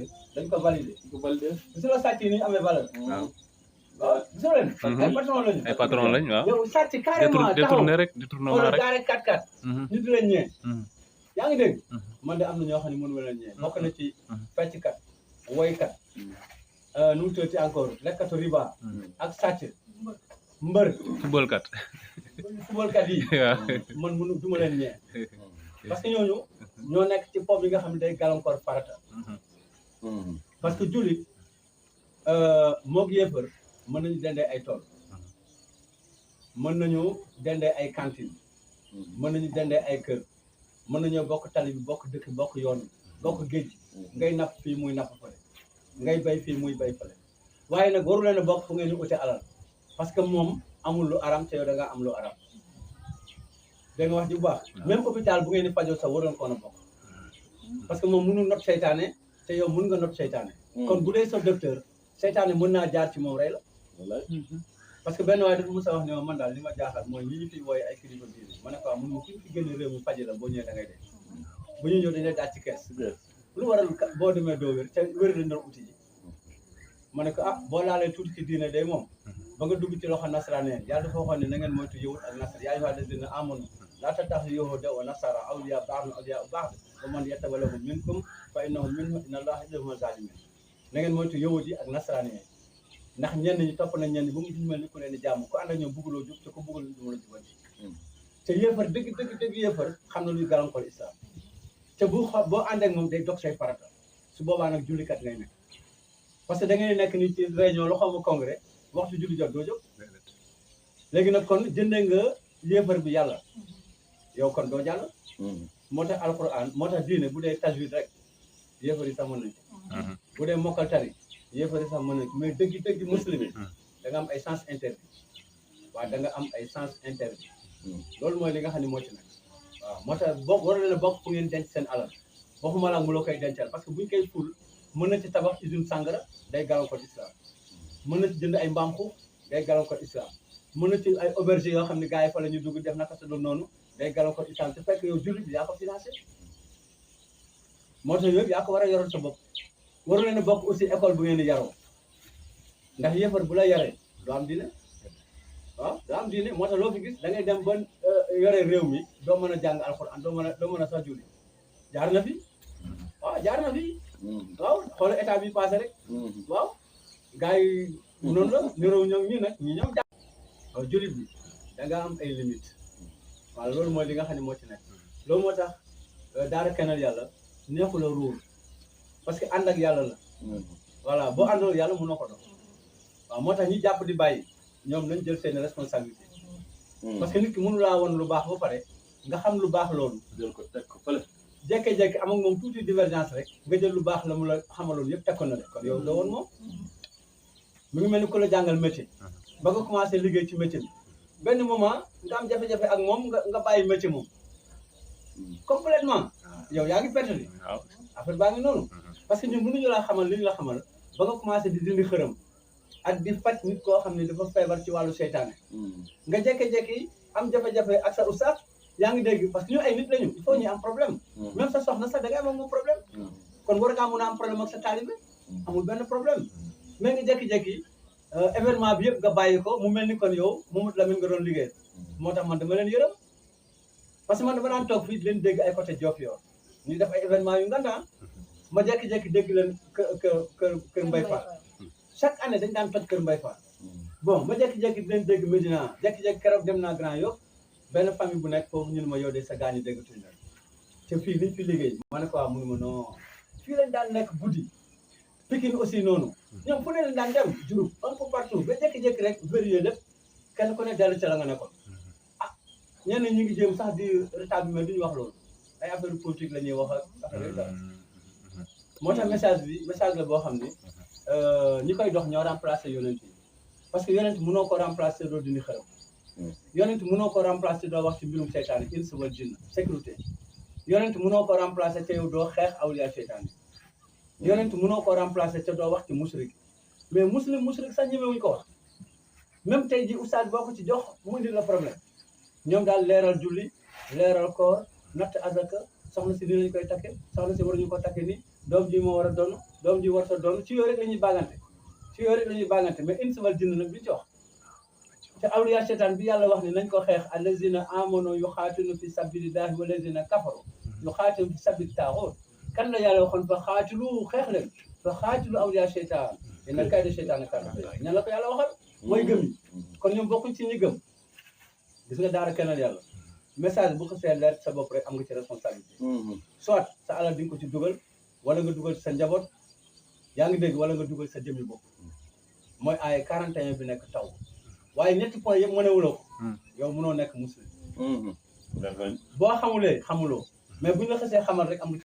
dañ ko validé. ko validé. gis nga sàcc yi ni ñu amee valeur. waaw waaw gisoo leen. ay patron lañu. ay patron lañ waaw. yow sàcc carrément taxaw détourné rek détournement xoolal rek. gaare 4x4. ñu di leen ñee. yaa ngi dégg. Mhm. man de am na ñoo xam ne mënu ma leen ñee. bokk na ci fecckat woykat nu mu tuddati encore lekkatu riba ak sàcc mbër footballkat. footballkat yi waaw. man mënu du ma leen ñee parce que ñooñu ñoo nekk ci pop yi nga xam ne day gàllankoor farata parce que jullit moog yéefar mën nañu dendee ay tool mën nañu dendee ay cantine mën nañu dendee ay kër mën nañoo bokk tali bi bokk dëkk bokk yoon bi bokk géej ngay napp fii muy napp fële ngay bay fii muy bay fële waaye nag waru leen a bokk fu ngeen di ute alal parce que moom amul lu aram te yow da nga am lu aram da nga wax ji bu baax même hôpital bu ngeen di fajoo sax waroon koon a bokk parce que moom mënul not seytaane te yow mën nga not seytaane kon bu dee sa docteur seytaane mën naa jaar ci moom rey la parce que benn waaye dafa mos a wax ne ma man daal li ma jaaxal mooy ñi ñu fi wooye ay kilifa diine ma ne ko mun ma ku ñu fi génn réew mi faji la boo ñëwee da ngay dee bu ñu ñëw dañ lay daaj ci kees lu waral boo demee doo wér te wér lañ doon uti ji ma ne ko ah boo laalee tuuti ci diine day moom ba nga dugg ci loxo nasaraan yàlla dafa waxoon ne na ngeen moytu yahud ak nasar yaa ayyuhaa llaziina aamanu laa tattaxidu yahuuda wa nasaara awliyaa ba'duhum awliyaa'u ba'd wa man yatawallahum minkum fa innahu minhum inna Allaaha laa yuhibbul zaalimiin na ngeen moytu yahud yi ak nasaraan yi ndax ñenn ñi topp nañ ñenn ba mu mel ni ku leen di jàmm ku ànd ak ñoom bëgguloo jub te ku bëggul du la jubal te yéefar dëgg yéefar xam na luy gàllankoor islam te boo ànd ak moom day dog say farata su boobaa nag jullikat ngay nekk parce que da ngay nekk ni ci réunion lu xaw ma congrès waxtu julli jot doo jóg léegi nag kon jënde nga yéefar bi yàlla yow kon doo jàll moo tax alquran moo tax diine bu dee tajwid rek yéefar yi sax mën nañ bu dee mokkal tari yéefar yi sax mën nañ mais dëgg muslim da nga am ay sens interdit waaw da nga am ay sens interdit loolu mooy li nga xam ne moo ci nag waaw moo tax war leen a bokk fu ngeen denc seen alal waxuma la mu loo koy dencal parce que buñ koy ful mën na ci tabax usine sàngara day gàllankoor islam mën na ci jënd ay mbaam xuux day gàllankoor islam mën na ci ay auberge yoo xam ne gars yi fa la ñu dugg def naka sa dul noonu day gàllankoor islam te fekk yow jullit bi yaa ko financé moo tax yooyu yaa ko war a yoral sa bopp waru leen a bokk aussi école bu ngeen di yaroo ndax yéefar bu la yaree doo am diine waaw doo am diine moo tax loo fi gis da ngay dem ba yore réew mi doo mën a jàng alxuraan doo mën a sax julli jaar na fi waaw jaar na fi waaw xoolal état bi passé rek waaw gars yi noonu la nirow ñoom ñi nag ñi ñoom jàng waaw jullit bi da nga am ay limite waaw loolu mooy li nga xam ne moo ci nekk loolu moo tax daara kennal yàlla neexu la ruur parce que ànd ak yàlla la voilà boo àndoon yàlla mënoo ko dox waaw moo tax ñi jàpp di bàyyi ñoom nañ jël seen responsabilité parce que nit ki mënu laa woon lu baax ba pare nga xam lu baax loolu jël ko teg ko fële jékki-jékki am ak moom tuuti divergence rek nga jël lu baax la mu la xamaloon yëpp teg ko na de kon yow doo woon moom mu ngi mel ni ku la jàngal métier ba nga commencé liggéey ci métier bi benn moment nga am jafe-jafe ak moom nga bàyyi métier moom complètement yow yaa ngi perte li affaire baa ngi noonu parce que ñun mënuñu laa xamal li ñu la xamal ba nga commencé di dindi xërëm ak di faj nit koo xam ne dafa feebar ci wàllu seytaane nga jékki-jékki am jafe-jafe ak sa oustaz yaa ngi dégg parce que ñu ay nit lañu il faut ñu am problème même sa soxna sax da ngay am ak moom problème kon war ngaa mun a am problème ak sa taalibe amul benn problème mais nga jékki-jékki événement bi yëpp nga bàyyi ko mu mel ni kon yow Mamadou Lamine nga doon liggéey moo tax man dama leen yërëm parce que man dama daan toog fii di leen dégg ay côté Diofior ñu def ay événement yu nganda ma jékki-jékki dégg leen kër Mbaye Fall chaque année dañ daan toj kër Mbaye Fall bon ma jékki-jékki di leen dégg Médina jékki-jékki keroog dem naa Grand Yoff benn famille bu nekk foofu ñu ne ma yow de sa gaañu déggatuñ la te fii liñ fi liggéey ma ne ko waaw mënu ma non fii lañ daan nekk guddi Pikine aussi noonu ñoom fu ne lañ daan dem Diouroup un peu partout ba jékki-jékki rek vérifié lépp kenn ku ne dellu ca la nga nekkoon ah ñenn ñu ngi jéem sax di rétablir mais duñu wax loolu ay affaire politique la ñuy wax ak affaire yooyu daal moo tax message la boo xam ne ñi koy dox ñoo remplacer yonent yi parce que yonent mënoo ko remplacer doo dindi xërëm yonent mënoo ko remplacer doo wax ci mbirum seytaane insa wal jinn sécurité yonent mënoo ko remplacer te yow doo xeex awliya seytaane yonent mënoo ko remplacer te doo wax ci musrik mais musrik sax ñemewuñ ko wax même tey ji oustaz boo ko ci jox mu indi la problème ñoom daal leeral julli leeral koor natt azaka soxna si dinañ koy takke soxna si waruñu ko takke ni doom ji moo war a doon doom ji war a doon ci yooyu rek la ñuy bàggante mais insi wal jinn nag duñ ci wax te awliya seytaan bi yàlla wax ne nañ ko xeex allazina amanu yuxaatilu fi sabilillahi wallazina kafaru yuxaatilu fi sabili taaxoot kan la yàlla waxoon fa xaatilu xeex leen fa xaatilu awliya seytaan inna kayda seytaan kaana ñan la ko yàlla waxal mooy gëm yi kon ñoom bokkuñ ci ñi gëm gis nga daara kennal yàlla message bu ko see leer sa bopp rek am nga ci responsabilité soit sa alal di nga ko ci dugal wala nga dugal ci sa njaboot yaa ngi dégg wala nga dugal sa jëmmi bopp mooy ay 41 bi nekk taw waaye ñetti point yëpp mënewuloo ko yow mënoo nekk muslim boo xamulee xamuloo mais buñ la xasee xamal rek am nga